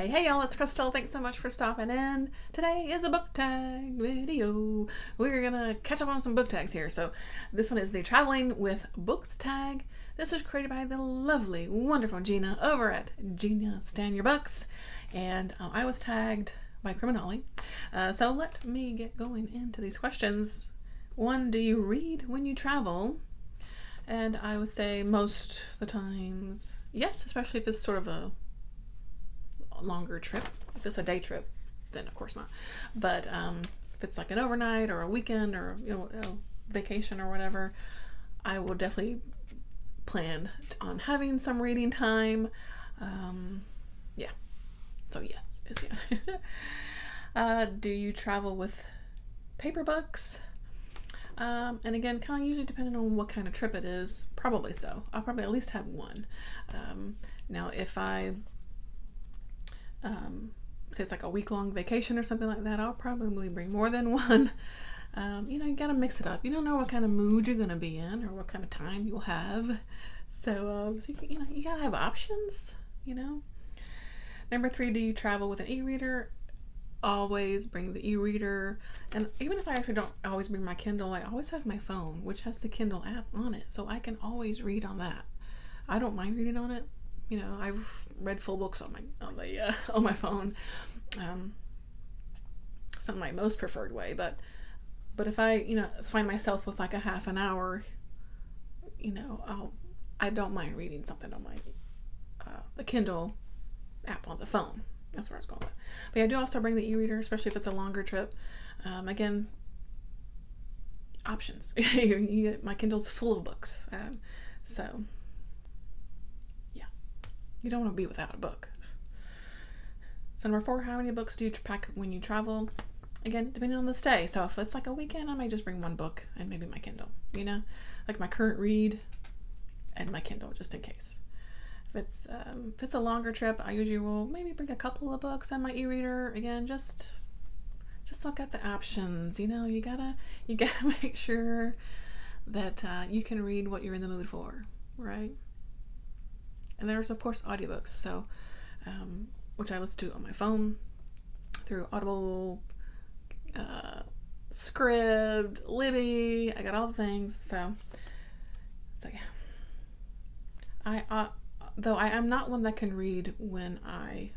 Hey y'all, it's Crystal. Thanks so much for stopping in. Today is a book tag video. We're gonna catch up on some book tags here. So this one is the Traveling with Books tag. This was created by the lovely, wonderful Gina over at Gina Stan Your Bucks. And I was tagged by Criminali. So let me get going into these questions. One, do you read when you travel? And I would say most of the times, yes, especially if it's sort of a longer trip. If it's a day trip, then of course not. But if it's like an overnight or a weekend or a vacation or whatever, I will definitely plan on having some reading time. Yeah. So yes, is the answer. Do you travel with paper books? And again, kind of usually depending on what kind of trip it is, probably so. I'll probably at least have one. Now, if I say it's like a week-long vacation or something like that, I'll probably bring more than one. You gotta mix it up. You don't know what kind of mood you're gonna be in or what kind of time you'll have. So you gotta have options, Number 3, do you travel with an e-reader? Always bring the e-reader. And even if I actually don't always bring my Kindle, I always have my phone, which has the Kindle app on it. So I can always read on that. I don't mind reading on it. I've read full books on my phone. It's not my most preferred way, but if I find myself with like a half an hour, I don't mind reading something on my the Kindle app on the phone. That's where I was going with. But yeah, I do also bring the e-reader, especially if it's a longer trip. Again, options. My Kindle's full of books, so. You don't want to be without a book. So number 4, how many books do you pack when you travel? Again, depending on the stay. So if it's like a weekend, I might just bring one book and maybe my Kindle, like my current read and my Kindle, just in case. If it's a longer trip, I usually will maybe bring a couple of books and my e-reader. Again, just look at the options. You gotta make sure that you can read what you're in the mood for, right? And there's, of course, audiobooks, so which I listen to on my phone through Audible, Scribd, Libby. I got all the things, so yeah. Though I am not one that can read when I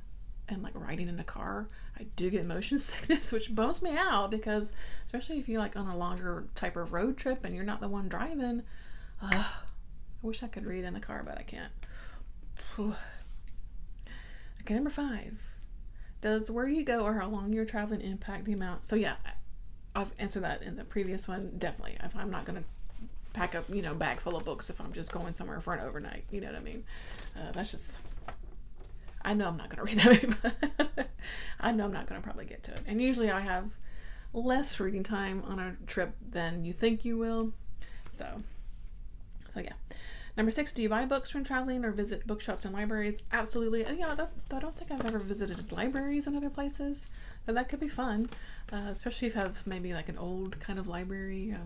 am like riding in a car. I do get motion sickness, which bums me out because especially if you're like on a longer type of road trip and you're not the one driving. I wish I could read in the car, but I can't. Okay, number 5. Does where you go or how long you're traveling impact the amount? So yeah, I've answered that in the previous one. Definitely. If I'm not going to pack a bag full of books if I'm just going somewhere for an overnight, you know what I mean? That's just, I know I'm not going to read that. I know I'm not going to probably get to it. And usually I have less reading time on a trip than you think you will. So yeah. Number 6, do you buy books when traveling or visit bookshops and libraries? Absolutely. I don't think I've ever visited libraries in other places, but that could be fun, especially if you have maybe like an old kind of library.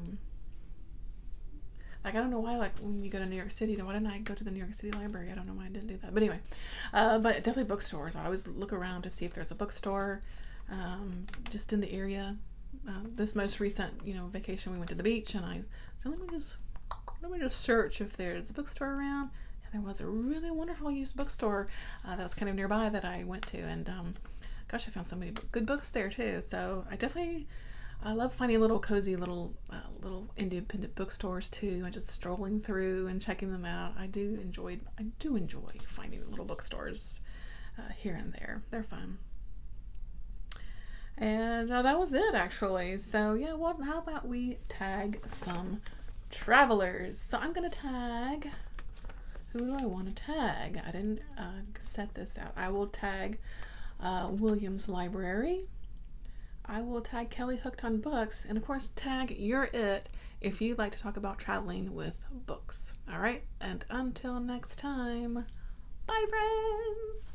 I don't know why, like when you go to New York City, why didn't I go to the New York City Library? I don't know why I didn't do that. But anyway, but definitely bookstores. I always look around to see if there's a bookstore just in the area. This most recent, vacation, we went to the beach, and I said, let me just search if there's a bookstore around. And there was a really wonderful used bookstore that was kind of nearby that I went to, and gosh, I found so many good books there too. So I love finding little cozy little independent bookstores too, and just strolling through and checking them out. I do enjoy finding little bookstores here and there. They're fun. And that was it actually. So yeah, well, how about we tag some travelers? So I'm gonna tag, who do I want to tag? I didn't set this out. I will tag Williams Library. I will tag Kelly Hooked on Books, and of course tag You're It if you'd like to talk about traveling with books. All right, and until next time, bye friends.